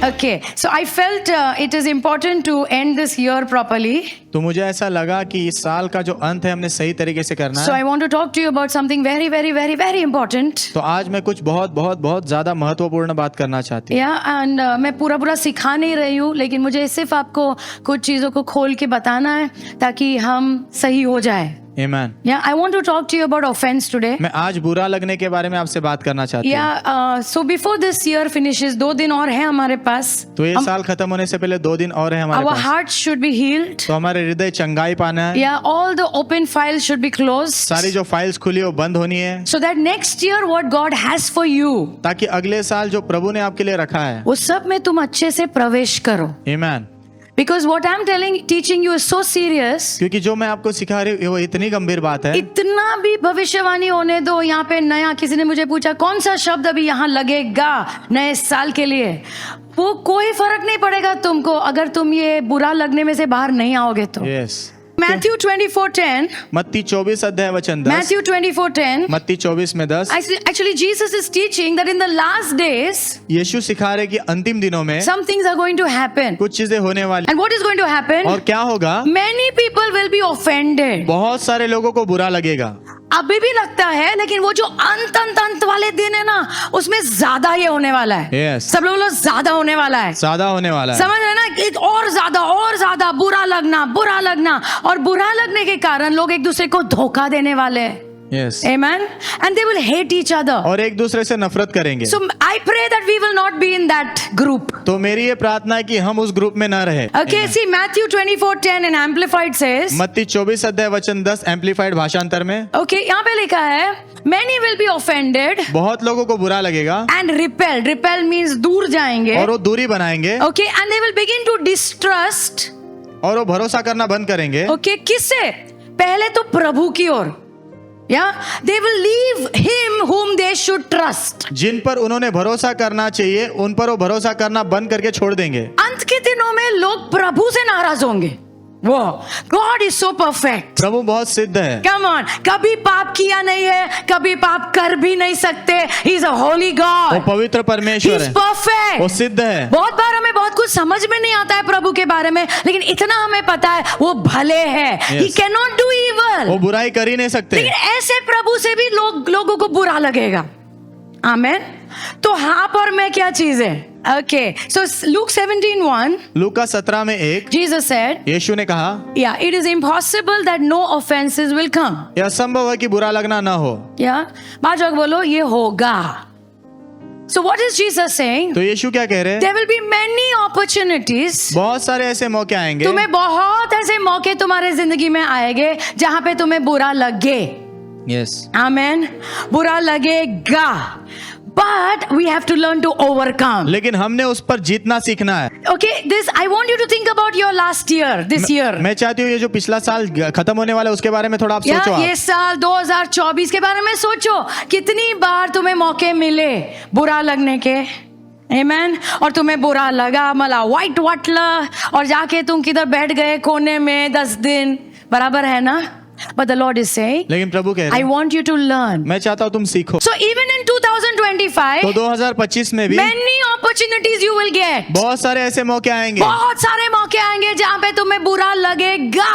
Okay, so I felt it is important to end this year properly. तो मुझे ऐसा लगा कि इस साल का जो अंत है हमने सही तरीके से करना So है। I want to talk to you about something very, very, very, very important. तो आज मैं कुछ बहुत बहुत बहुत ज्यादा महत्वपूर्ण बात करना चाहती हूँ। Yeah, and मैं पूरा सिखा नहीं रही हूँ, लेकिन मुझे सिर्फ आपको कुछ चीज़ों को खोल के बताना है ताकि हम सही हो जाए। Amen। Yeah, I want to talk to you about offense today. मैं आज बुरा लगने के बारे में आपसे बात करना चाहती हूँ। Yeah, so before this year finishes, 2 दिन और है हमारे पास। तो ये साल खत्म होने से पहले 2 दिन और है हमारे Our pass. hearts should be healed. तो हमारे हृदय चंगाई पाना है। Yeah, all the open files should be closed. सारी जो फाइल्स खुली वो बंद होनी है, So that next year what God has for you, ताकि अगले साल जो प्रभु ने आपके लिए रखा है, वो सब में तुम अच्छे से प्रवेश करो। Amen। Because what I'm teaching you is so serious. क्योंकि जो मैं आपको सिखा रही हूँ वो इतनी गंभीर बात है। इतना भी भविष्यवाणी होने दो। यहाँ पे नया किसी ने मुझे पूछा कौन सा शब्द अभी यहाँ लगेगा नए साल के लिए, वो कोई फर्क नहीं पड़ेगा तुमको अगर तुम ये बुरा लगने में से बाहर नहीं आओगे तो। यस। Matthew 24:10. मत्ती 24 अध्याय वचन 10। Matthew 24:10. मत्ती 24 में 10। Actually, Jesus is teaching that in the last days, यीशु सिखा रहे कि अंतिम दिनों में some things are going to happen. कुछ चीजें होने वाली। And what is going to happen? और क्या होगा? Many people will be offended. बहुत सारे लोगों को बुरा लगेगा। अभी भी लगता है, लेकिन वो जो अंत वाले दिन है ना, उसमें ज्यादा ये होने वाला है। Yes। सब लोग ज्यादा होने वाला है। ज्यादा होने वाला है। समझ रहे ना, एक और ज्यादा बुरा लगना और बुरा लगने के कारण लोग एक दूसरे को धोखा देने वाले हैं। Yes। Amen। And they will hate each other. और एक दूसरे से नफरत करेंगे। So I pray that we will not be in that group. तो मेरी ये प्रार्थना है कि हम उस ग्रुप में न रहे। Okay, see Matthew 24:10 in Amplified says. मत्ती 24 अध्याय वचन 10 एम्पलीफाइड भाषांतर में। Okay, यहाँ पे लिखा है many will be offended बहुत लोगों को बुरा लगेगा and repel means दूर जाएंगे। और वो दूरी बनाएंगे। Okay, and they will begin to distrust. और वो भरोसा करना बंद करेंगे। Okay, किससे? पहले तो प्रभु की ओर। Yeah, they will leave him whom they should trust. जिन पर उन्होंने भरोसा करना चाहिए उन पर वो भरोसा करना बंद करके छोड़ देंगे। अंत के दिनों में लोग प्रभु से नाराज होंगे। वो God is so perfect. प्रभु बहुत सिद्ध है। Come on, कभी पाप किया नहीं है, कभी पाप कर भी नहीं सकते। He is a holy वो God. पवित्र He परमेश्वर is है। perfect. वो सिद्ध है। बहुत बार हमें बहुत कुछ समझ में नहीं आता है प्रभु के बारे में, लेकिन इतना हमें पता है वो भले है। He cannot do evil. वो बुराई कर ही नहीं सकते। लेकिन ऐसे प्रभु से भी लोगों को बुरा लगेगा। आमेन। तो हाँ पर मैं क्या चीज है? ओके, सो Luke 17:1, लूका 17 में 1 Jesus said, यीशु ने कहा, yeah, it is impossible that no offenses will come. यह संभव है कि बुरा लगना ना हो। Yeah, बाजोग बोलो ये होगा। So what is Jesus saying? तो यीशु क्या कह रहे हैं? There will be many opportunities. बहुत सारे ऐसे मौके आएंगे। तुम्हें बहुत ऐसे मौके तुम्हारे जिंदगी में आएंगे जहां पे तुम्हें बुरा लगे। यस। आमेन। बुरा लगेगा। But we have to learn to overcome. लेकिन हमने उस पर जीतना सीखना है। Okay, I want you to think about your last year, this year. मैं चाहती हूँ ये जो पिछला साल खत्म होने वाला है उसके बारे में थोड़ा आप सोचो। आप ये साल 2024 के बारे में सोचो, कितनी बार तुम्हें मौके मिले बुरा लगने के। Amen। और तुम्हें बुरा लगा, मला वाइट वाटला और जाके तुम किधर बैठ गए कोने में 10 दिन, बराबर है ना? But the Lord is saying, लेकिन प्रभु कह रहे I हैं, want you to learn. मैं चाहता हूँ तुम सीखो। So even in 2025, तो 2025 में भी many opportunities you will get. बहुत सारे ऐसे मौके आएंगे। बहुत सारे मौके आएंगे जहां पे तुम्हें बुरा लगेगा,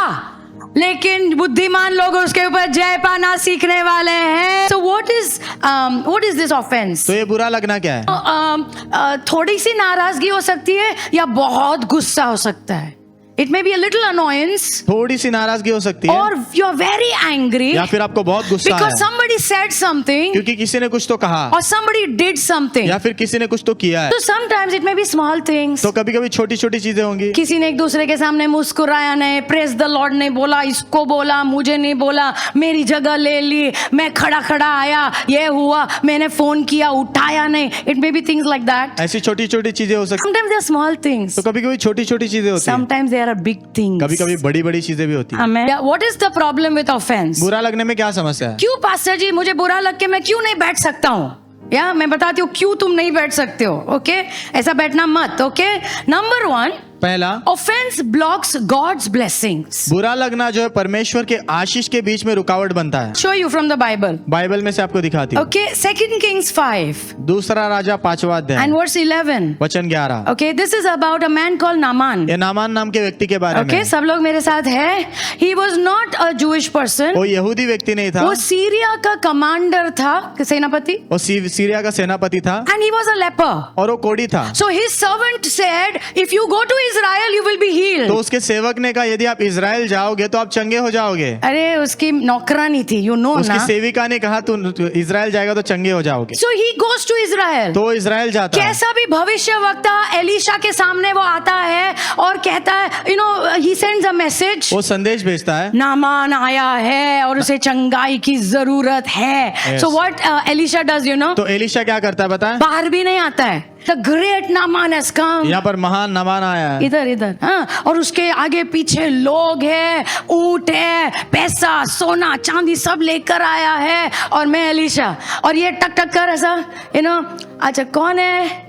लेकिन बुद्धिमान लोग उसके ऊपर जय पाना सीखने वाले हैं। So what is this offense? तो ये बुरा लगना क्या है? थोड़ी सी नाराजगी हो सकती है या बहुत गुस्सा हो सकता है। It may be a little annoyance. थोड़ी सी नाराजगी हो सकती है। Or you are very angry. या फिर आपको बहुत गुस्सा Because है। somebody said something. क्योंकि किसी ने कुछ तो कहा। Or somebody did something. या फिर किसी ने कुछ तो किया है। So sometimes it may be small things. तो कभी कभी छोटी छोटी चीजें होंगी। किसी ने एक दूसरे के सामने मुस्कुराया नहीं, प्रेज द लॉर्ड नहीं बोला, इसको बोला, मुझे नहीं बोला, मेरी जगह ले ली, मैं खड़ा आया, ये हुआ, मैंने फोन किया, उठाया नहीं। It may be things like that. ऐसी छोटी छोटी चीजें हो सकती। Sometimes they are small things. तो कभी कभी छोटी छोटी चीजें होती हैं। Sometimes they are big things. कभी कभी बड़ी बड़ी चीजें भी होती हैं। Amen. Yeah, what is the problem with offense? बुरा लगने में क्या समस्या है? क्यों पास्टर जी मुझे बुरा लग के मैं क्यों नहीं बैठ सकता हूँ? या मैं बताती हूँ क्यों तुम नहीं बैठ सकते हो। ओके, ऐसा बैठना मत। ओके, नंबर 1, पहला, offense blocks God's blessings. बुरा लगना जो है परमेश्वर के आशीष के बीच में रुकावट बनता है। Show you from the Bible. Bible में से आपको दिखाती हूँ। Okay, 2 Kings 5 दूसरा राजा 5वां अध्याय and verse 11. वचन 11। Okay, this is about a man called Naaman. ये नामान नाम के व्यक्ति के बारे Okay, में। सब लोग मेरे साथ है। He was not a Jewish person. वो यहूदी व्यक्ति नहीं था, वो सीरिया का कमांडर था, सेनापति, वो सीरिया का सेनापति था and he was a leper. और वो कोढ़ी था। So his servant said, if you go to Israel, you will be तो healed. उसके सेवक ने कहा यदि आप इजराइल जाओगे तो आप चंगे हो जाओगे। अरे उसकी नौकरानी थी, you know उसकी ना? सेविका ने कहा तू इजराइल जाएगा तो चंगे हो जाओगे। So he goes to Israel. तो इजराइल जाता है। कैसा भी भविष्य वक्ता एलिशा के सामने वो आता है और कहता है, you know, he sends a message. वो संदेश भेजता है, नामान आया है और उसे चंगाई की जरूरत है. Yes. So what Elisha does, you know? तो एलिशा क्या करता है बताएं? बाहर भी नहीं आता है. The great Naaman has come. यहाँ पर महान नामान आया है। इधर इधर, हाँ, और उसके आगे पीछे लोग हैं, ऊंट है, पैसा, सोना, चांदी सब लेकर आया है, और मैं एलिशा, और ये टक टक कर ऐसा, you know, अच्छा कौन है?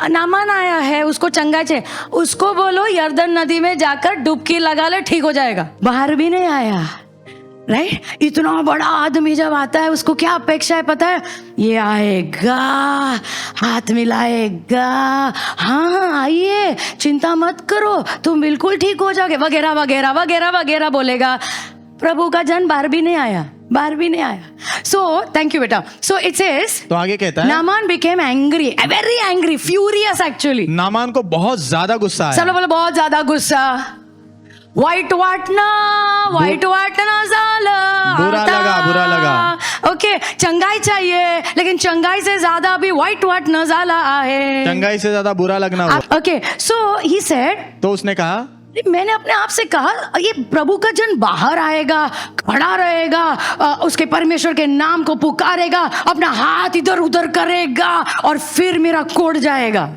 नामान आया है, उसको चंगाई चाहिए, उसको बोलो यर्दन नदी में जाकर डुबकी लगा ले, ठीक हो जाएगा। बाहर भी नहीं आया, राइट? इतना बड़ा आदमी जब आता है उसको क्या अपेक्षा है पता है? ये आएगा, हाथ मिलाएगा, हाँ आइए, चिंता मत करो, तुम बिल्कुल ठीक हो जाओगे, वगैरह वगैरह वगैरह वगैरह बोलेगा। प्रभु का जन बाहर भी नहीं आया, बाहर भी नहीं आया। सो थैंक यू बेटा। सो इट सेज, तो आगे कहता है, Naaman became angry, very angry, furious actually. Naaman को बहुत ज्यादा गुस्सा सब आया। लोग बोले बहुत ज्यादा गुस्सा। वाईट वाटना झालं, बुरा लगा। ओके, चंगाई चाहिए, लेकिन चंगाई से ज्यादा अभी वाईट वाटणं झालं आहे. चंगाई से ज्यादा बुरा लगना हुआ। ओके, सो ही सेड, तो उसने कहा, मैंने अपने आप से कहा ये प्रभु का जन बाहर आएगा, खड़ा रहेगा, उसके परमेश्वर के नाम को पुकारेगा, अपना हाथ इधर उधर करेगा और फिर मेरा कोड जाएगा।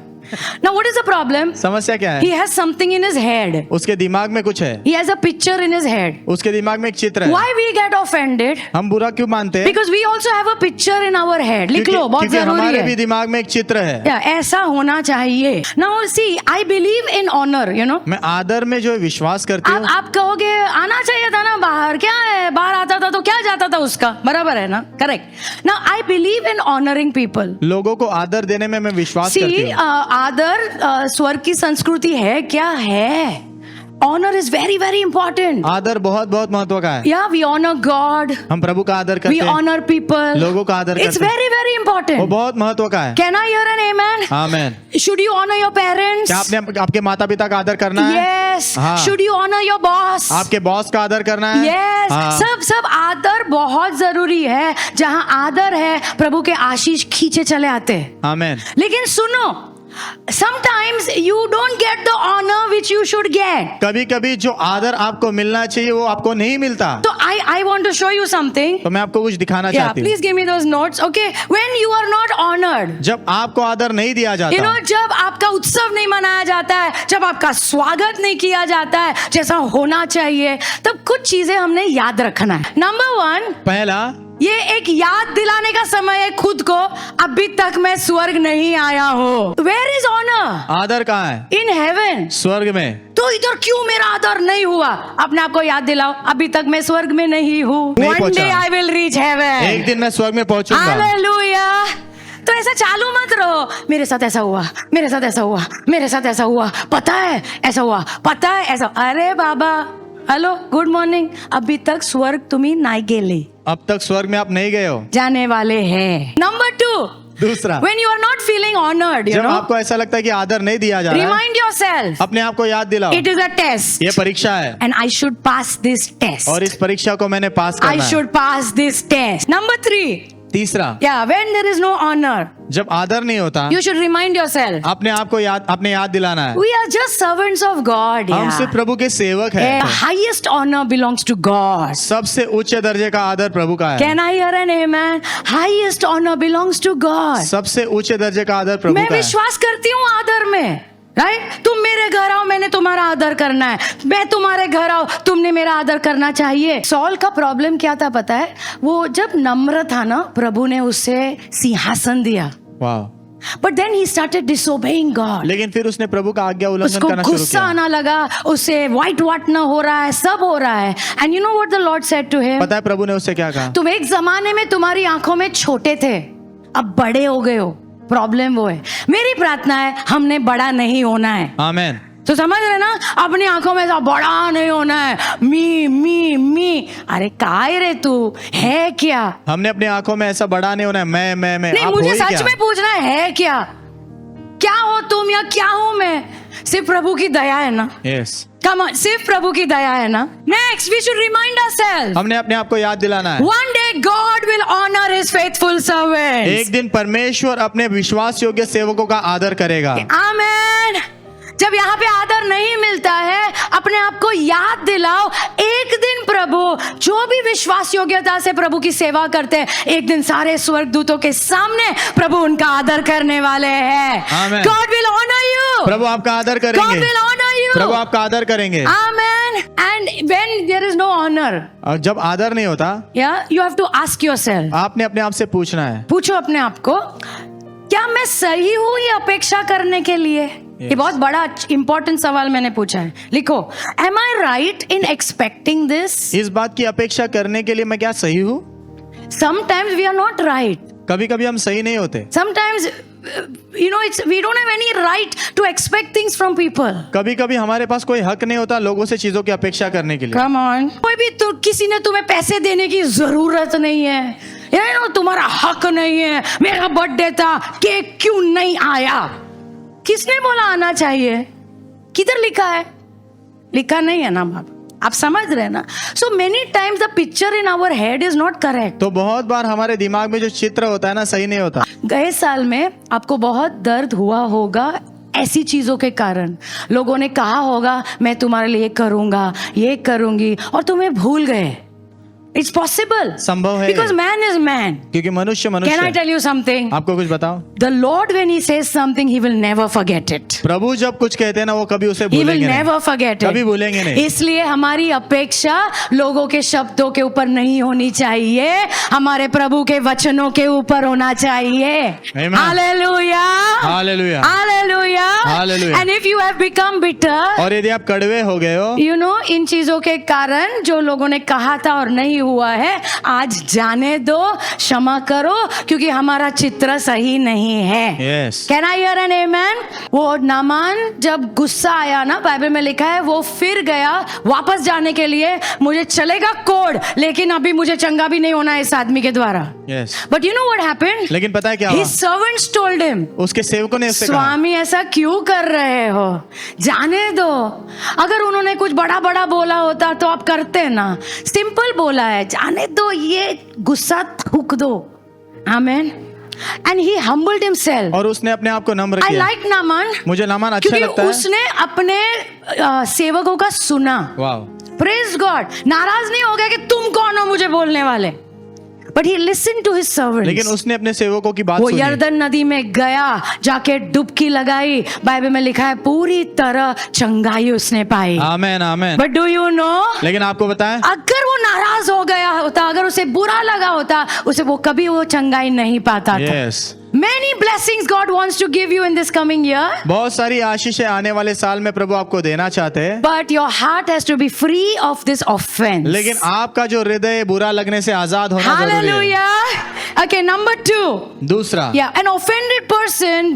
Now what is the problem? समस्या क्या He है? has something in his head. उसके दिमाग में कुछ है, He has a picture in his head. उसके दिमाग में एक चित्र है। Why we get offended? हम बुरा क्यों मानते हैं? Because we also have a picture in our head. लिख लो, बहुत क्योंकि जरूरी हमारे भी है। दिमाग में एक चित्र है। ऐसा होना चाहिए। Now see, I believe in honor, you know. मैं आदर में जो है विश्वास करती हूँ। आप कहोगे आना चाहिए था ना बाहर, क्या है, बाहर आता था तो क्या जाता था उसका, बराबर है ना? Correct. Now I believe in honoring people. लोगों को आदर देने में मैं विश्वास करती See, हूँ। आदर स्वर्ग की संस्कृति है, क्या है? Honor is very very important. आदर बहुत बहुत महत्व का है। Yeah, we honor God. हम प्रभु का आदर We करते हैं, honor people. लोगों का आदर It's करते हैं। very very वो important. बहुत महत्व का है। Can I hear an amen? Amen. Should you honor your parents? क्या आपने आपके माता पिता का आदर करना है? Yes. हाँ। Should you honor your boss? आपके बॉस का आदर करना है? Yes. हाँ। सब आदर बहुत जरूरी है। जहां आदर है, प्रभु के आशीष खींचे चले आते हैं। आमेन। लेकिन सुनो, sometimes you don't get the honor which you should get. कभी कभी जो आदर आपको मिलना चाहिए वो आपको नहीं मिलता। तो I want to show you something. तो मैं आपको कुछ दिखाना Yeah, चाहती हूँ। please give me those notes. Okay, when you are not honored, जब आपको आदर नहीं दिया you जाता, know, जब आपका उत्सव नहीं मनाया जाता है, जब आपका स्वागत नहीं किया जाता है जैसा होना चाहिए, तब कुछ चीजें हमने याद रखना है। नंबर 1, पहला, ये एक याद दिलाने का समय है खुद को, अभी तक मैं स्वर्ग नहीं आया हूँ। Where is honor? आदर कहाँ है? In heaven. स्वर्ग में। तो इधर क्यों मेरा आदर नहीं हुआ? अपने आप को याद दिलाओ, अभी तक मैं स्वर्ग में नहीं हूँ। नहीं One पहुंचा। day I will reach heaven. एक दिन मैं स्वर्ग में पहुंचूंगा। Hallelujah. तो ऐसा चालू मत रहो, मेरे साथ ऐसा हुआ, मेरे साथ ऐसा हुआ, मेरे साथ ऐसा हुआ, पता है ऐसा हुआ, पता है ऐसा। अरे बाबा, हेलो, गुड मॉर्निंग, अभी तक स्वर्ग तुम्ही नहीं गेले, अब तक स्वर्ग में आप नहीं गए हो। जाने वाले हैं। नंबर 2, दूसरा, when you are not feeling honored, you जब know, आपको ऐसा लगता है कि आदर नहीं दिया जा रहा है, remind yourself, अपने आप को याद दिलाओ, it is a test ये परीक्षा है and I should pass this test. और इस परीक्षा को मैंने पास I करना है। should pass this test. Number 3, तीसरा, yeah, when there is no honor, जब आदर नहीं होता, you should remind yourself, अपने आप को याद दिलाना है, we are just servants of God. हम Yeah. सिर्फ प्रभु के सेवक The हैं। highest honor belongs to God. सबसे उच्च दर्जे का आदर प्रभु का है। Can I hear an amen? Highest honor belongs to God. सबसे उच्च दर्जे का आदर प्रभु मैं का है। विश्वास करती हूँ आदर में, राइट? तुम मेरे घर आओ, मैंने तुम्हारा आदर करना है, मैं तुम्हारे घर आओ, तुमने मेरा आदर करना चाहिए। सॉल का प्रॉब्लम क्या था पता है? वो जब नम्र था ना, प्रभु ने उसे सिंहासन दिया। वाह। But then he started disobeying God. लेकिन फिर उसने प्रभु का आज्ञा उल्लंघन उसको करना शुरू गुस्सा किया। आना लगा, उसे व्हाइट वाट ना हो रहा है, सब हो रहा है। And you know what the lord said to him, पता है प्रभु ने उससे क्या कहा? तुम एक जमाने में तुम्हारी आंखों में छोटे थे, अब बड़े हो गए हो। प्रॉब्लम वो है। मेरी प्रार्थना है हमने बड़ा नहीं होना है। आमेन। तो समझ रहे ना, अपनी आंखों में ऐसा बड़ा नहीं होना है। मी अरे काय रे तू है क्या? हमने अपनी आंखों में ऐसा बड़ा नहीं होना है, मैं नहीं, आप मुझे हो ही सच क्या? में पूछना है क्या? क्या हो तुम या क्या हूं मैं? सिर्फ प्रभु की दया है ना? यस। Come on, सिर्फ प्रभु की दया है ना? Next, we should remind ourselves. हमने अपने आप को याद दिलाना है, One day God will honor His faithful servants. एक दिन परमेश्वर अपने विश्वास योग्य सेवकों का आदर करेगा। आमेन। जब यहाँ पे आदर नहीं मिलता है, अपने आप को याद दिलाओ, एक दिन प्रभु जो भी विश्वास योग्यता से प्रभु की सेवा करते हैं, एक दिन सारे स्वर्गदूतों के सामने प्रभु उनका आदर करने वाले हैं। आमेन। God will honor you. प्रभु आपका आदर God करेंगे, will honor you. प्रभु आपका आदर करेंगे। Amen. And when there is no honor, और जब आदर नहीं होता, yeah, you have to ask yourself. आपने अपने आप से पूछना है, पूछो अपने आप को, क्या मैं सही हूं ये अपेक्षा करने के लिए? ये बहुत बड़ा इंपॉर्टेंट सवाल मैंने पूछा है। लिखो, am I right in expecting this? इस बात की अपेक्षा करने के लिए मैं क्या सही हूँ? Sometimes we are not right. कभी कभी हम सही नहीं होते। Sometimes you know it's we don't have any right to expect things from people. कभी कभी हमारे पास कोई हक नहीं होता लोगों से चीजों की अपेक्षा करने के लिए। Come on. कोई भी तो किसी ने तुम्हें पैसे देने की जरूरत नहीं है। You know, तुम्हारा हक नहीं है। मेरा बर्थडे था, केक क्यों नहीं आया? किसने बोला आना चाहिए? किधर लिखा है? लिखा नहीं है ना बाप। आप समझ रहे हैं ना? So many times the picture in our head is not correct. तो बहुत बार हमारे दिमाग में जो चित्र होता है ना, सही नहीं होता। गए साल में आपको बहुत दर्द हुआ होगा ऐसी चीजों के कारण। लोगों ने कहा होगा मैं तुम्हारे लिए करूंगा, ये करूंगी, और तुम्हें भूल गए। इट्स पॉसिबल, संभव है, बिकॉज मैन इज मैन। क्योंकि मनुष्य कैन आई मनुष्य। Tell you something? आपको कुछ बताओ, the Lord when he says something he will never forget it. प्रभु जब कुछ कहते हैं ना, वो कभी उसे He will भूलेंगे never नहीं, forget कभी it. भूलेंगे नहीं। इसलिए हमारी अपेक्षा लोगों के शब्दों के ऊपर नहीं होनी चाहिए, हमारे प्रभु के वचनों के ऊपर होना चाहिए। Amen. Hallelujah. Hallelujah, Hallelujah. Hallelujah. And if you have become bitter, और यदि आप कड़वे हो गए हो, you know, इन चीजों के कारण जो लोगों ने कहा था और नहीं हुआ है, आज जाने दो, क्षमा करो, क्योंकि हमारा चित्र सही नहीं है। Yes, Can I hear an amen? वो नामान जब गुस्सा आया ना, बाइबल में लिखा है वो फिर गया वापस जाने के लिए। मुझे चलेगा कोड, लेकिन अभी मुझे चंगा भी नहीं होना है इस आदमी के द्वारा। Yes. But you know what happened? लेकिन पता है क्या हुआ? His servants told him, उसके सेवकों ने उससे कहा, स्वामी ऐसा क्यों कर रहे हो? जाने दो। अगर उन्होंने कुछ बड़ा बड़ा बोला होता तो आप करते ना। सिंपल बोला है, जाने दो, ये गुस्सा थूक दो। आमेन। And he humbled himself. और उसने अपने आप को नम्र I किया। like नामान, मुझे नामान अच्छा क्योंकि लगता है। उसने अपने सेवकों का सुना। वाह, प्रेज गॉड। नाराज नहीं हो गया कि तुम कौन हो मुझे बोलने वाले, but he listen to his servants. लेकिन उसने अपने सेवकों की बात वो सुनी। यरदन नदी में गया, जाके डुबकी लगाई। बाइबल में लिखा है पूरी तरह चंगाई उसने पाई। आमेन, amen. But do you know, लेकिन आपको बताएं, अगर वो नाराज हो गया होता, अगर उसे बुरा लगा होता, उसे वो कभी वो चंगाई नहीं पाता था। Yes, Many blessings God wants to give you in this coming year. बहुत सारी आशीषें आने वाले साल में प्रभु आपको देना चाहते हैं, But your heart has to be free of this offense. लेकिन आपका जो हृदय बुरा लगने से आजाद होना जरूरी है। Hallelujah. Okay, number 2. दूसरा, Yeah, an offended person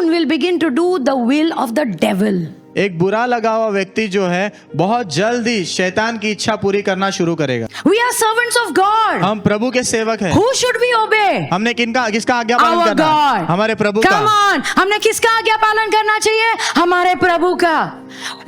will begin to do the will of the devil. एक बुरा लगा हुआ व्यक्ति जो है बहुत जल्दी शैतान की इच्छा पूरी करना शुरू करेगा। We are servants of God. हम प्रभु के सेवक हैं। Who should we obey? हमने किसका आज्ञा पालन Our करना? God. हमारे प्रभु Come का। on. हमने किसका आज्ञा पालन करना चाहिए? हमारे प्रभु का।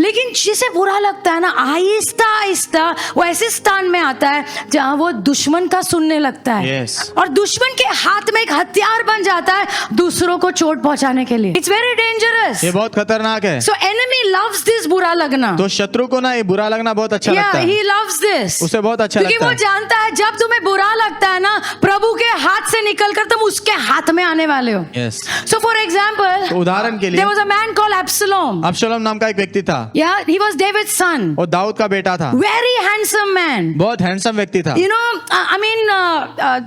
लेकिन जिसे बुरा लगता है ना, आहिस्ता आहिस्ता वो ऐसे स्थान में आता है जहां वो दुश्मन का सुनने लगता है। Yes. और दुश्मन के हाथ में एक हथियार बन जाता है दूसरों को चोट पहुंचाने के लिए। It's very dangerous. ये बहुत खतरनाक है। सो एनिमी लव्स दिस, बुरा लगना। तो शत्रु को ना ये बुरा लगना बहुत अच्छा लगता है। he loves this. उसे बहुत अच्छा क्योंकि लगता वो है। जानता है जब तुम्हें बुरा लगता है ना, प्रभु के हाथ से निकलकर तुम उसके हाथ में आने वाले हो। यस। So for example, तो उदाहरण के लिए there was a man called Absalom. Absalom नाम का एक व्यक्ति था, Yeah, he was David's son. वो दाऊद का बेटा था, Very handsome man. बहुत हैंडसम व्यक्ति था। You know, I mean,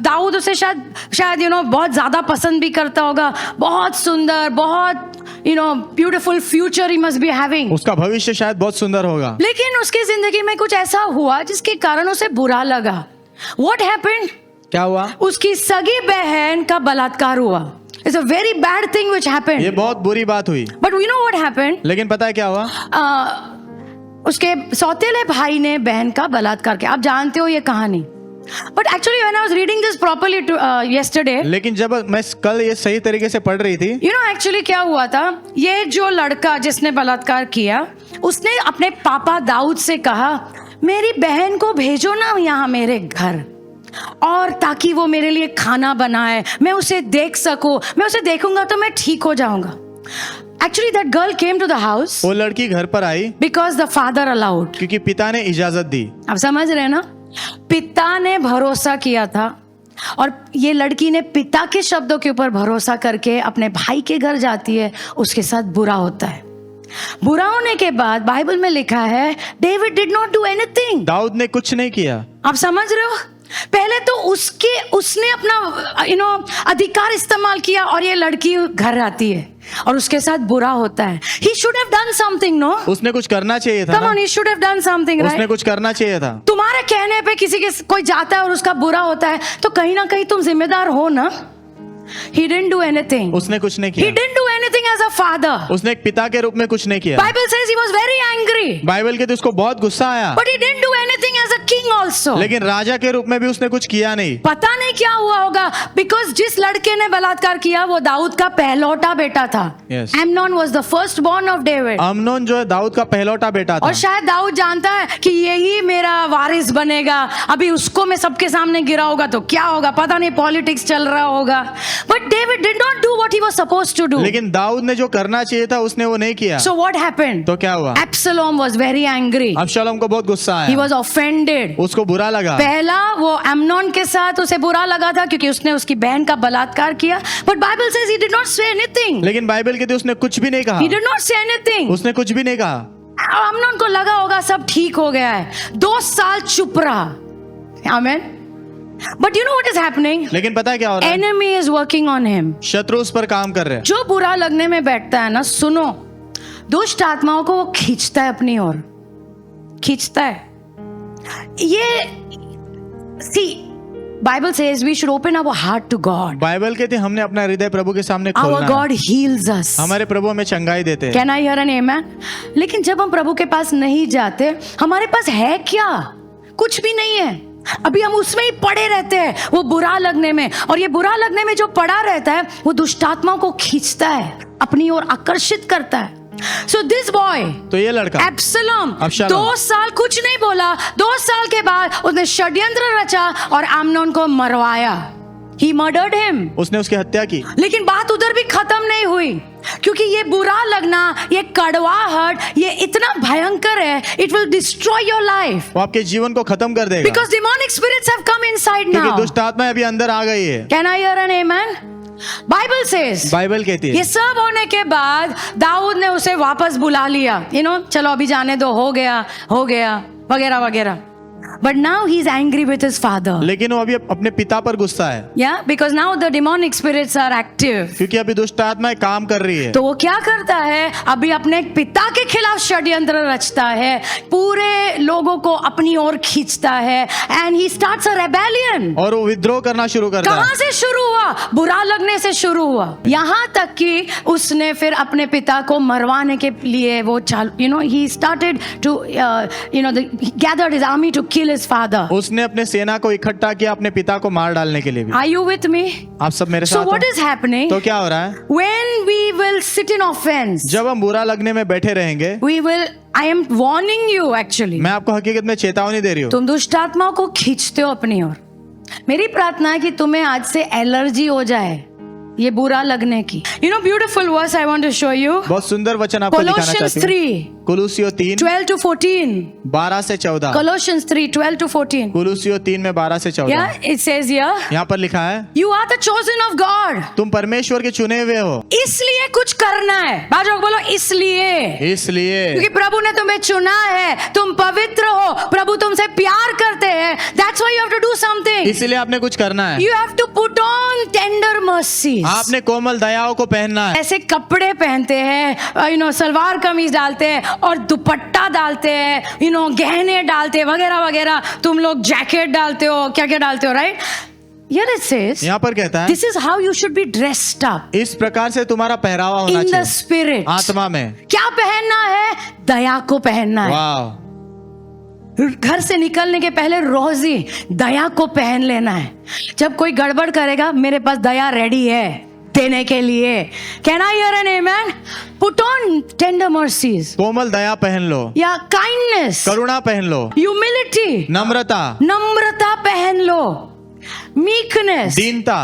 Dawood उसे शायद you know बहुत ज्यादा पसंद भी करता होगा, बहुत सुंदर, बहुत you know beautiful future he must be having. उसका भविष्य शायद बहुत सुंदर होगा, लेकिन उसकी जिंदगी में कुछ ऐसा हुआ जिसके कारण उसे बुरा लगा. What happened? क्या हुआ? उसकी सगी बहन का बलात्कार हुआ. It's a very bad thing which ये happened. बहुत बुरी बात हुई, But you know what happened? लेकिन पता है क्या हुआ? उसके सौतेले भाई ने बहन का बलात्कार किया. आप जानते हो ये कहानी. But actually when I was reading this properly yesterday, लेकिन जब मैं कल ये सही तरीके से पढ़ रही थी, you know actually क्या हुआ था, ये जो लड़का जिसने बलात्कार किया, उसने अपने पापा दाऊद से कहा, मेरी बहन को भेजो ना यहाँ मेरे घर, और ताकि वो मेरे लिए खाना बनाए, मैं उसे देख सकूं, मैं उसे देखूंगा तो मैं ठीक हो जाऊंगा. Actually that girl came to the house वो लड़की घर पर आई because the father allowed. क्योंकि पिता ने इजाजत दी. आप समझ रहे हैं ना, पिता ने भरोसा किया था, और ये लड़की ने पिता के शब्दों के ऊपर भरोसा करके अपने भाई के घर जाती है, उसके साथ बुरा होता है. बुरा होने के बाद बाइबल में लिखा है, David did not do anything. दाऊद ने कुछ नहीं किया. आप समझ रहे हो, पहले तो उसने अपना you know अधिकार इस्तेमाल किया, और ये लड़की घर आती है और उसके साथ बुरा होता है. He should have done something, no? उसने कुछ करना चाहिए था Come ना? on, he should have done something, right? उसने कुछ करना चाहिए था. तुम्हारे कहने पे किसी के कोई जाता है और उसका बुरा होता है, तो कहीं ना कहीं तुम जिम्मेदार हो ना. He didn't do anything. उसने कुछ नहीं He किया. didn't do anything as a father. उसने एक पिता के रूप में कुछ नहीं किया. Bible says he was very angry. Bible के तो उसको बहुत गुस्सा आया, But he didn't do anything as a king also. लेकिन राजा के रूप में भी उसने कुछ किया नहीं. पता नहीं क्या हुआ होगा, because जिस लड़के ने बलात्कार किया वो दाऊद का पहलौटा बेटा था. Yes. Amnon was the first born of David. अमनोन जो है दाऊद का पहलौटा बेटा था, और शायद दाऊद जानता है कि यही मेरा वारिस बनेगा, अभी उसको मैं सबके सामने गिराऊंगा तो क्या होगा, पता नहीं पॉलिटिक्स चल रहा होगा. But David did not do what he was supposed to do. लेकिन दाऊद ने जो करना चाहिए था उसने वो नहीं किया. So what happened? तो क्या हुआ? Absalom was very angry. अबशालोम को बहुत गुस्सा He आया, was offended. उसको बुरा लगा. पहला वो अम्नोन के साथ उसे बुरा लगा था क्योंकि उसने उसकी बहन का बलात्कार किया. But Bible says he did not say anything. लेकिन बाइबल कहती है उसने कुछ भी नहीं कहा. He did not say anything. उसने कुछ भी नहीं कहा. अम्नोन को लगा होगा सब ठीक हो गया है, 2 साल चुप रहा. Amen. But you know what is happening? लेकिन पता है क्या हो रहा है? Enemy is working on him. शत्रु उस पर काम कर रहे हैं. जो बुरा लगने में बैठता है ना, सुनो, दुष्ट आत्माओं को वो खींचता है अपनी ओर, खींचता है. ये see, Bible says we should open our heart to God. Bible कहती है हमने अपना हृदय प्रभु के सामने Our खोलना है. God heals us. हमारे प्रभु हमें चंगाई देते हैं. Can I hear an amen? लेकिन जब हम प्रभु के पास नहीं जाते, हमारे पास है क्या? कुछ भी नहीं है. अभी हम उसमें ही पड़े रहते हैं, वो बुरा लगने में. और ये बुरा लगने में जो पड़ा रहता है, वो दुष्टात्माओं को खींचता है, अपनी ओर आकर्षित करता है. So this boy, तो ये लड़का एब्सलोम, अबशालोम, 2 साल कुछ नहीं बोला. 2 साल के बाद उसने षड्यंत्र रचा और आमनोन को मरवाया. He murdered him. उसने उसकी हत्या की. लेकिन बात उधर भी खत्म नहीं हुई, क्योंकि ये बुरा लगना, ये कड़वाहट, ये इतना भयंकर है. It will destroy your life. वो आपके जीवन को खत्म कर देगा. Because demonic spirits have come inside क्योंकि now. दुष्ट आत्मा अभी अंदर आ गई है. Can I hear an amen? Bible says, Bible कहती ये है सब होने के बाद दाऊद ने उसे वापस बुला लिया. चलो अभी जाने दो, हो गया वगैरह वगैरह. But now he's angry with his father. लेकिन वो अभी अपने पिता पर गुस्सा है. Yeah, because now the demonic spirits are active. क्योंकि अभी दुष्ट आत्माएं काम कर रही है. तो वो क्या करता है, अभी अपने पिता के खिलाफ षड्यंत्र रचता है, पूरे लोगों को अपनी ओर खींचता है. And he starts a rebellion. और वो विद्रोह करना शुरू करता कहां है. से शुरू हुआ? बुरा लगने से शुरू हुआ. यहां तक कि उसने फिर अपने पिता को मरवाने के लिए वो he started to gathered his army to kill his father. उसने अपने सेना को इकट्ठा किया अपने पिता को मार डालने के लिए भी. Are you with me? आप सब मेरे So साथ what हो? is happening? तो क्या हो रहा है? When we will sit in offense, जब हम बुरा लगने में बैठे रहेंगे, I am warning you actually. मैं आपको हकीकत में चेतावनी दे रही हूँ. तुम दुष्ट आत्माओं को खींचते हो अपनी ओर. मेरी प्रार्थना है कि तुम्हें आज से एलर्जी हो जाए ये बुरा लगने की. You know, beautiful verse I want to show you. बहुत सुंदर वचन आपको दिखाना Colossians चाहती हूँ. 3, कुलूसियों 3 12 to 14. 12 से 14. Colossians 3, 12 to 14. कुलूसियों 3 में 12 से 14. Yeah, it says here, यहाँ पर लिखा है, you are the chosen of God. तुम परमेश्वर के चुने हुए हो, इसलिए कुछ करना है. बाजू को बोलो इसलिए. इसलिए क्योंकि प्रभु ने तुम्हें चुना है, तुम पवित्र हो, प्रभु तुमसे प्यार करते हैं. That's why you have to do something. इसलिए आपने कुछ करना है. You have to put on tender mercies. आपने कोमल दयाओं को पहनना है. ऐसे कपड़े पहनते हैं, सलवार कमीज डालते हैं और दुपट्टा डालते हैं, गहने डालते हैं वगैरह वगैरह. तुम लोग जैकेट डालते हो, क्या क्या डालते हो, राइट? Here it says, यहाँ पर कहता है, this is how you should be dressed up इस प्रकार से तुम्हारा पहरावा होना in the चाहिए. spirit. आत्मा में. क्या पहनना है? दया को पहनना है. वाह. घर से निकलने के पहले रोजी दया को पहन लेना है. जब कोई गड़बड़ करेगा, मेरे पास दया रेडी है देने के लिए. Can I hear an amen? Put on tender mercies. कोमल दया पहन लो, या kindness, करुणा पहन लो, humility, नम्रता, नम्रता पहन लो, meekness, दीनता,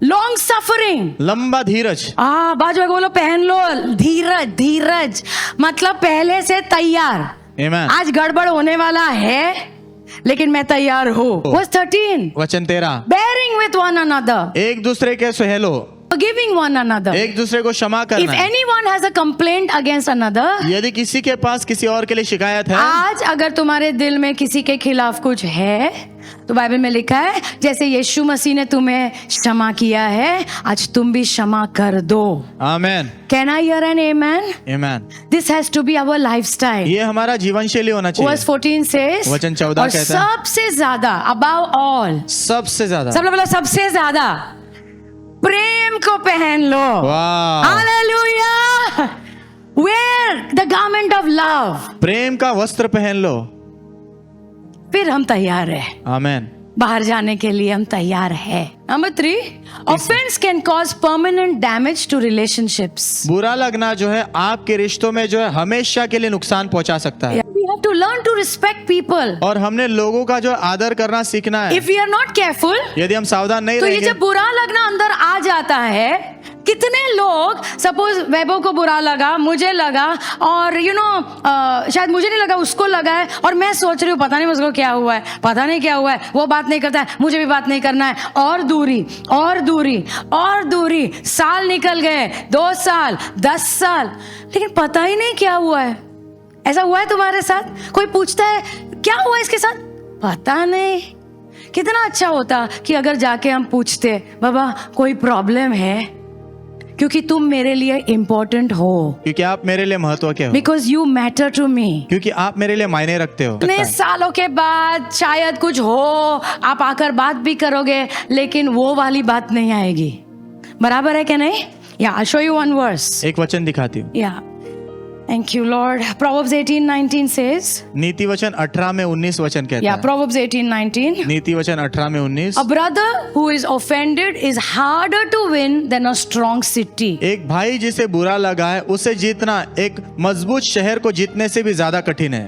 long suffering. लंबा धीरज. बाजू में बोलो पहन लो धीरज. धीरज मतलब पहले से तैयार. Amen. आज गड़बड़ होने वाला है, लेकिन मैं तैयार हूँ. Verse 13. वचन 13, Bearing with one another, एक दूसरे के सहेलो, forgiving one another. एक दूसरे को क्षमा If करना है. anyone has a complaint against another, यदि किसी के पास किसी और के लिए शिकायत है, आज अगर तुम्हारे दिल में किसी के खिलाफ कुछ है, तो बाइबल में लिखा है जैसे यीशु मसीह ने तुम्हें क्षमा किया है, आज तुम भी क्षमा कर दो. आमेन. Can I hear an amen? Amen. This has to be our lifestyle. ये हमारा जीवन शैली होना चाहिए. Verse 14 says, वचन 14 और कहता है, सबसे ज्यादा, above all, सबसे ज्यादा, सब लोग बोला सबसे ज्यादा प्रेम को पहन लो. वाह, Hallelujah. Wear the garment of love. प्रेम का वस्त्र पहन लो. फिर हम तैयार है, आमेन. बाहर जाने के लिए हम तैयार है. Number 3, offense can cause permanent damage to relationships. बुरा लगना जो है आपके रिश्तों में जो है हमेशा के लिए नुकसान पहुंचा सकता है. We have to learn to respect people. और हमने लोगों का जो आदर करना सीखना है. If we are not careful, यदि हम सावधान नहीं तो ये रहेंगे, जब बुरा लगना अंदर आ जाता है, कितने लोग, सपोज वैभव को बुरा लगा, मुझे लगा, और शायद मुझे नहीं लगा, उसको लगा है, और मैं सोच रही हूँ पता नहीं उसको क्या हुआ है, पता नहीं क्या हुआ है, वो बात नहीं करता है, मुझे भी बात नहीं करना है, और दूरी और दूरी और दूरी. साल निकल गए, 2 साल, 10 साल, लेकिन पता ही नहीं क्या हुआ है. ऐसा हुआ है तुम्हारे साथ? कोई पूछता है क्या हुआ इसके साथ, पता नहीं. कितना अच्छा होता कि अगर जाके हम पूछते, बाबा कोई प्रॉब्लम है, क्योंकि तुम मेरे लिए इम्पोर्टेंट हो, क्योंकि आप मेरे लिए महत्व के हो, because you matter to me. क्योंकि आप मेरे लिए मायने रखते हो. इतने सालों के बाद शायद कुछ हो, आप आकर बात भी करोगे, लेकिन वो वाली बात नहीं आएगी. बराबर है क्या नहीं? या I show you one verse. एक वचन दिखाती हूँ. या thank you lord. Proverbs 18:19 says, नीति वचन 18 में 19 वचन कहता या है. Proverbs 18:19, नीति वचन 18 में 19, a brother who is offended is harder to win than a strong city. एक भाई जिसे बुरा लगा है उसे जीतना एक मजबूत शहर को जीतने से भी ज्यादा कठिन है.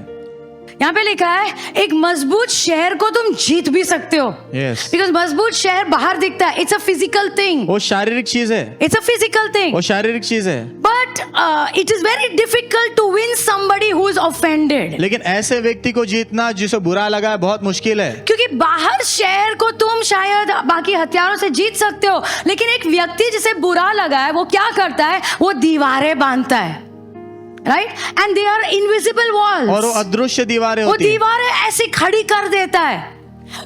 यहाँ पे लिखा है एक मजबूत शहर को तुम जीत भी सकते हो. Yes. बिकॉज मजबूत शहर बाहर दिखता है, इट्स अ फिजिकल थिंग. वो शारीरिक चीज है. It's a physical thing. वो शारीरिक चीज है. But it is very difficult to win somebody who is offended. लेकिन ऐसे व्यक्ति को जीतना जिसे बुरा लगा है बहुत मुश्किल है. क्योंकि बाहर शहर को तुम शायद बाकी हथियारों से जीत सकते हो, लेकिन एक व्यक्ति जिसे बुरा लगा है वो क्या करता है? वो दीवारें बांधता है, right? And they are invisible walls. और वो अदृश्य दीवारें वो होती है. दीवारें ऐसी खड़ी कर देता है.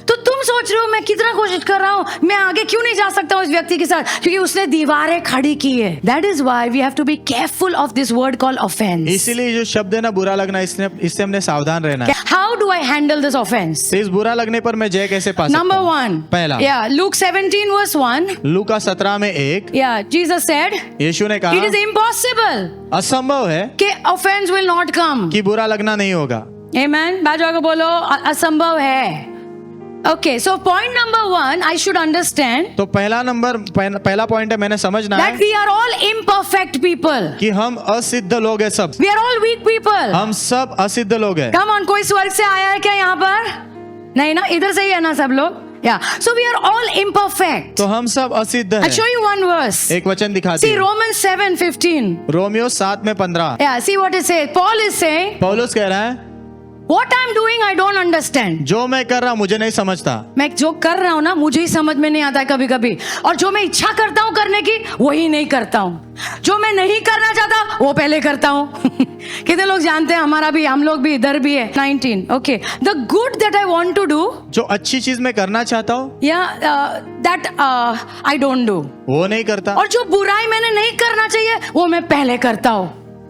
तो तुम सोच रहे हो मैं कितना कोशिश कर रहा हूं, मैं आगे क्यों नहीं जा सकता उस व्यक्ति के साथ? क्योंकि उसने दीवारें खड़ी की है. That is why we have to be careful of this word called offence. इसीलिए जो शब्द है ना बुरा लगना, इससे हमने सावधान रहना है. How do I handle this offence? इस बुरा लगने पर मैं जय कैसे पा सकता हूं? नंबर 1, पहला, या लूक 17:1. लूका 17 में 1, या जीसस सेड, यीशु ने इट कहा इज इम्पॉसिबल असंभव है कि ऑफेंस विल नॉट कम. कि बुरा लगना नहीं होगा. आमेन. बाजू आगे बोलो असंभव है. Okay, so point number 1, I should understand तो पहला पॉइंट है मैंने समझना that है we are all imperfect people. कि हम असिद्ध लोग हैं सब. We are all weak people. हम सब असिद्ध लोग हैं. Come on, कोई स्वर्ग से आया है क्या यहाँ पर? नहीं ना, इधर से ही है ना सब लोग? Yeah. So we are all imperfect. तो हम सब असिद्ध I'll show हैं। you one verse. एक वचन दिखाती See है, Romans 7:15. Romeo 7:15। Yeah, see what it says. Paul is saying, पौलुस कह रहा है, what I'm doing I don't understand. जो मैं कर रहा हूं मुझे नहीं समझता, मैं जो कर रहा हूं ना मुझे ही समझ में नहीं आता है कभी कभी, और जो मैं इच्छा करता हूं करने की वही नहीं करता हूं, जो मैं नहीं करना चाहता वो पहले करता हूं। कितने लोग जानते हैं, हमारा भी, हम लोग भी इधर भी है। 19 okay, the good that I want to do, जो अच्छी चीज मैं करना चाहता हूँ या दैट आई डोंट डू, वो नहीं करता, और जो बुराई मैंने नहीं करना चाहिए वो मैं पहले करता हूं।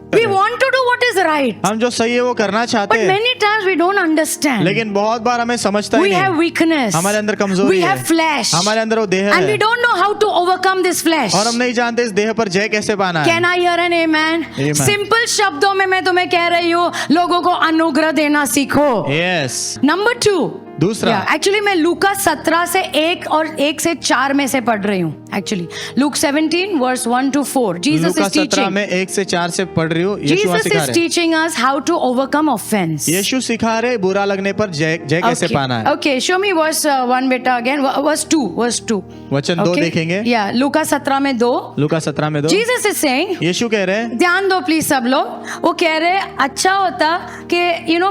We want to do what is right, हम जो सही है वो करना चाहते but हैं, many times we don't understand. लेकिन बहुत बार हमें समझता ही We have नहीं। weakness, हमारे अंदर कमजोरी we है, have flesh, हमारे अंदर वो देह and we है, don't know how to overcome this flesh. और हम नहीं जानते इस देह पर जय कैसे पाना है। Can I hear an amen? Amen. Simple शब्दों में मैं तुम्हें कह रही हूँ, लोगों को अनुग्रह देना सीखो। यस। नंबर 2, दूसरा, एक्चुअली मैं लूका 17 से 1 और 1 से 4 में से पढ़ रही हूँ। Actually Luke 17 verse 1 to 4, Jesus लूका इज 17 टीचिंग, में 1 से 4 से पढ़ रही हूँ। यीशु जीसस सिखा इज रहे, teaching us how to overcome offence. यीशु सिखा रहे बुरा लगने पर जय कैसे पाना है। ओके, शो मी वर्स 1 बेटा अगेन, वर्स 2 वचन 2 देखेंगे। या लूका 17 में 2, लूका 17 में 2, जीसस इज सेइंग, यीशु कह रहे हैं, ध्यान दो प्लीज सब लोग, वो कह रहे अच्छा होता कि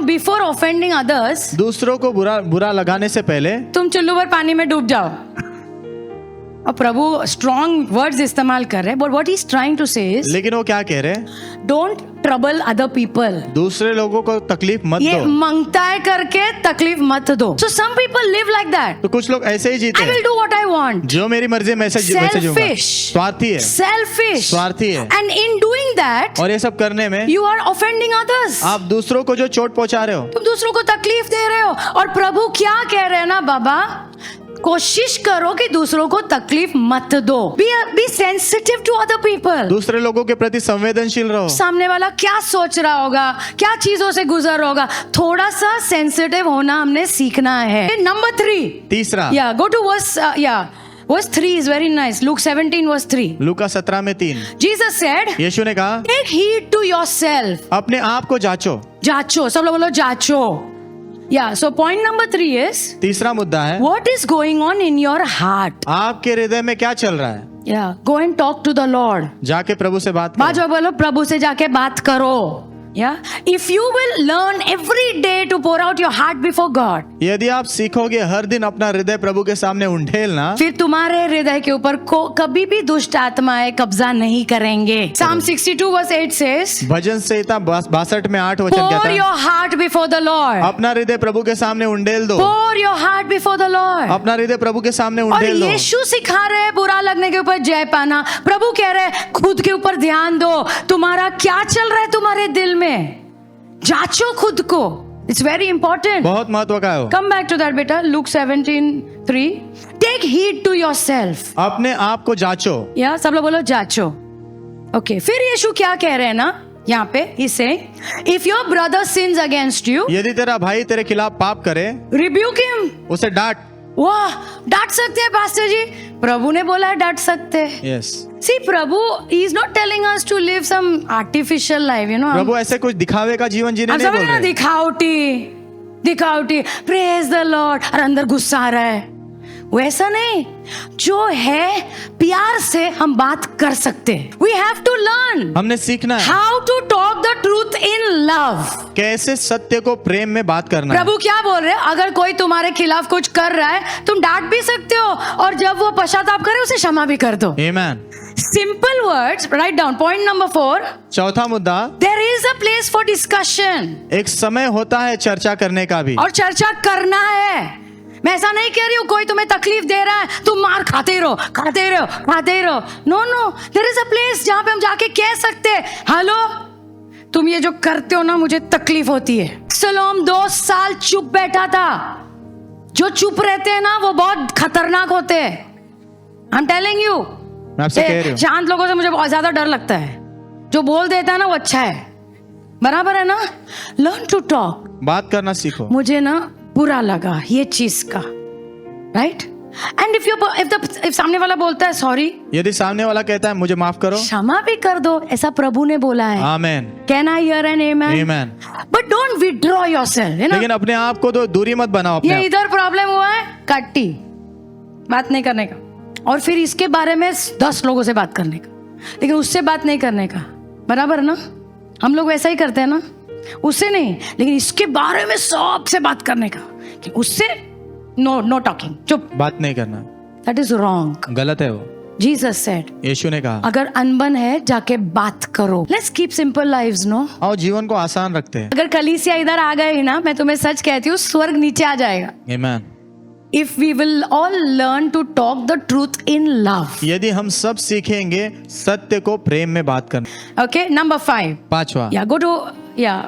बिफोर ऑफेंडिंग अदर्स, दूसरों को बुरा लगाने से पहले तुम चुल्लू भर पानी में डूब जाओ। और प्रभु स्ट्रॉन्ग वर्ड्स इस्तेमाल कर रहे हैं, but what he is trying to say is, लेकिन वो क्या कह रहे हैं, डोंट ट्रबल अदर पीपल। दूसरे लोगों को तकलीफ मत ये दो। मांगता है करके तकलीफ मत दो। So some people live like that, तो कुछ लोग ऐसे ही जीते आई विल हैं, डू व्हाट आई वांट, जो मेरी मर्जी है मैं ऐसे जीऊंगा। सेल्फिश, स्वार्थी है, सेल्फिश, स्वार्थी है, एंड इन डूइंग दैट और ये सब करने में यू आर ऑफेंडिंग अदर्स। आप दूसरों को जो चोट पहुंचा रहे हो, तुम दूसरों को तकलीफ दे रहे हो। और प्रभु क्या कह रहे हैं ना, बाबा कोशिश करो कि दूसरों को तकलीफ मत दो। Be sensitive to other people. दूसरे लोगों के प्रति संवेदनशील रहो। सामने वाला क्या सोच रहा होगा, क्या चीजों से गुजर रहा होगा, थोड़ा सा सेंसिटिव होना हमने सीखना है। नंबर 3, तीसरा, या go to verse 3 is very nice. Luke 17 verse 3, लूका 17 में 3, जीसस सेड, यीशु ने कहा, टेक हीड टू योरसेल्फ। अपने आप को जांचो। जांचो, सब लोग बोलो जांचो। या सो पॉइंट नंबर 3 इज, तीसरा मुद्दा है, what is going on in your heart? आपके हृदय में क्या चल रहा है। Yeah, go and talk to the Lord. जाके प्रभु से बात करो। बाजो बोलो, प्रभु से जाके बात करो। Yeah, if you will learn every day to pour out your heart before God, यदि आप सीखोगे हर दिन अपना हृदय प्रभु के सामने उंडेलना, फिर तुम्हारे हृदय के ऊपर कभी भी दुष्ट आत्माएं कब्जा नहीं करेंगे। Psalm 62 verse 8 says, भजन संहिता 62 में 8 वचन pour कहता है, your heart before the Lord. अपना हृदय प्रभु के सामने उंडेल दो। Pour your heart before the Lord. अपना हृदय प्रभु के सामने और उंडेल दो। यीशु सिखा रहे हैं बुरा लगने के ऊपर जय पाना। प्रभु कह रहे हैं खुद के ऊपर ध्यान दो, तुम्हारा क्या चल रहा है तुम्हारे दिल में, जांचो खुद को। It's very important. बहुत महत्व का है वो। कम बैक टू दैट बेटा, look 17:3, take heed to yourself. अपने आप को जांचो। या सब लोग बोलो जांचो। ओके, फिर यीशु क्या कह रहे हैं ना यहाँ पे, इसे if your brother since against you, यदि तेरा भाई तेरे खिलाफ पाप करे, रिब्यूक हिम। उसे डांट। वाह, डांट सकते हैं पास्टर जी, प्रभु ने बोला है डांट सकते हैं। Yes, See, Prabhu, he is not telling us to live some artificial life, you know. प्रभु ऐसे कुछ दिखावे का जीवन जीने आप नहीं समझ बोल रहे रहे। दिखावटी, प्रेज द लॉर्ड, और अंदर गुस्सा आ रहा है, वैसा नहीं। जो है प्यार से हम बात कर सकते हैं। We have to learn हमने सीखना है how to talk the truth in love. कैसे सत्य को प्रेम में बात करना है। प्रभु क्या बोल रहे हैं, अगर कोई तुम्हारे खिलाफ कुछ कर रहा है तुम डांट भी सकते हो, और जब वो पश्चाताप करे उसे क्षमा भी कर दो। आमेन। Simple words, write down. Point number 4. चौथा मुद्दा, There is a place for discussion. एक समय होता है चर्चा करने का भी, और चर्चा करना है। मैं ऐसा नहीं कह रही हूँ कोई तुम्हें तकलीफ दे रहा है तुम मार खाते रहो। No, there is a place जहाँ पे हम जाके कह सकते हैं, हेलो तुम ये जो करते हो ना मुझे तकलीफ होती है। सलोम 2 साल चुप बैठा था। जो चुप रहते हैं ना वो बहुत खतरनाक होते हैं। आई एम टेलिंग यू, मैं आपसे कह रही हूँ। शांत लोगों से मुझे बहुत ज्यादा डर लगता है। जो बोल देता है ना वो अच्छा है, बराबर है ना। Learn to talk. बात करना सीखो। मुझे ना बुरा लगा ये चीज का, राइट। एंड इफ सामने वाला बोलता है सॉरी, यदि सामने वाला कहता है मुझे माफ करो, क्षमा भी कर दो, ऐसा प्रभु ने बोला है। Amen. Can I hear an amen? Amen. But don't withdraw yourself, लेकिन अपने आप को तो दूरी मत बनाओ अपने ये आप। इधर प्रॉब्लम हुआ है, कट्टी बात नहीं करने का, और फिर इसके बारे में 10 लोगों से बात करने का, लेकिन उससे बात नहीं करने का। बराबर ना? हम लोग वैसा ही करते हैं ना, उससे नहीं, लेकिन इसके बारे में सबसे बात करने का, कि उससे नो टॉकिंग, चुप। बात नहीं करना, दैट इज रॉन्ग। गलत है वो। जीसस सेड, यीशु ने कहा अगर अनबन है जाके बात करो। Let's keep simple lives, no. आओ जीवन को आसान रखते हैं। अगर कलीसिया इधर आ गए ना, मैं तुम्हें सच कहती हूँ, स्वर्ग नीचे आ जाएगा। आमीन। If we will all learn to talk the truth in love. यदि हम सब सीखेंगे सत्य को प्रेम में बात करना। ओके, नंबर 5, 5वां, या गो टू, या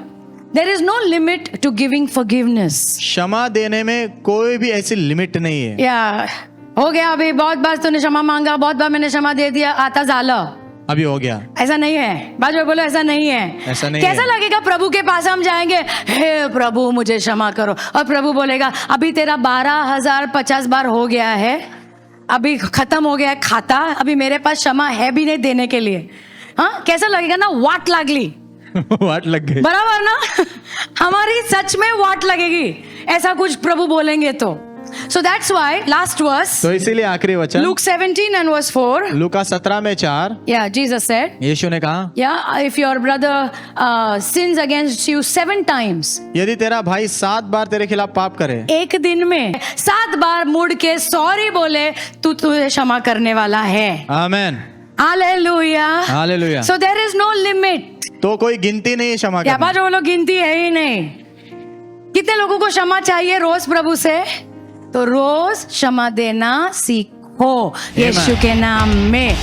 there is no limit to giving forgiveness. क्षमा देने में कोई भी ऐसी लिमिट नहीं है। या हो गया, अभी बहुत बार तूने क्षमा मांगा, बहुत बार मैंने क्षमा दे दिया, आता झालं, अभी हो गया। ऐसा नहीं है। बाजू में बोलो, ऐसा नहीं है। ऐसा नहीं कैसा है। लगेगा प्रभु के पास हम जाएंगे, हे प्रभु मुझे क्षमा करो, और प्रभु बोलेगा अभी तेरा 12,050 बार हो गया है, अभी खत्म हो गया है खाता, अभी मेरे पास क्षमा है भी नहीं देने के लिए। हाँ, कैसा लगेगा ना, वाट लागली। वाट लग गई। बराबर ना? हमारी सच में वाट लगेगी ऐसा कुछ प्रभु बोलेंगे तो। So that's why last verse, तो इसीलिए आखिरी वचन Luke 17 and verse 4. लूका 17 में 4, Yeah, Jesus said, यीशु ने कहा, yeah, if your brother sins against you 7 times, यदि तेरा भाई 7 बार तेरे खिलाफ पाप करे, एक दिन में 7 बार मुड़ के सॉरी बोले, तू तुझे क्षमा करने वाला है। आमीन, hallelujah, hallelujah. So there is no limit. तो कोई गिनती नहीं है क्षमा या करने। जो लोग गिनती है ही नहीं। कितने लोगों को क्षमा चाहिए रोज प्रभु से? तो रोज क्षमा देना सीखो यीशु के नाम में।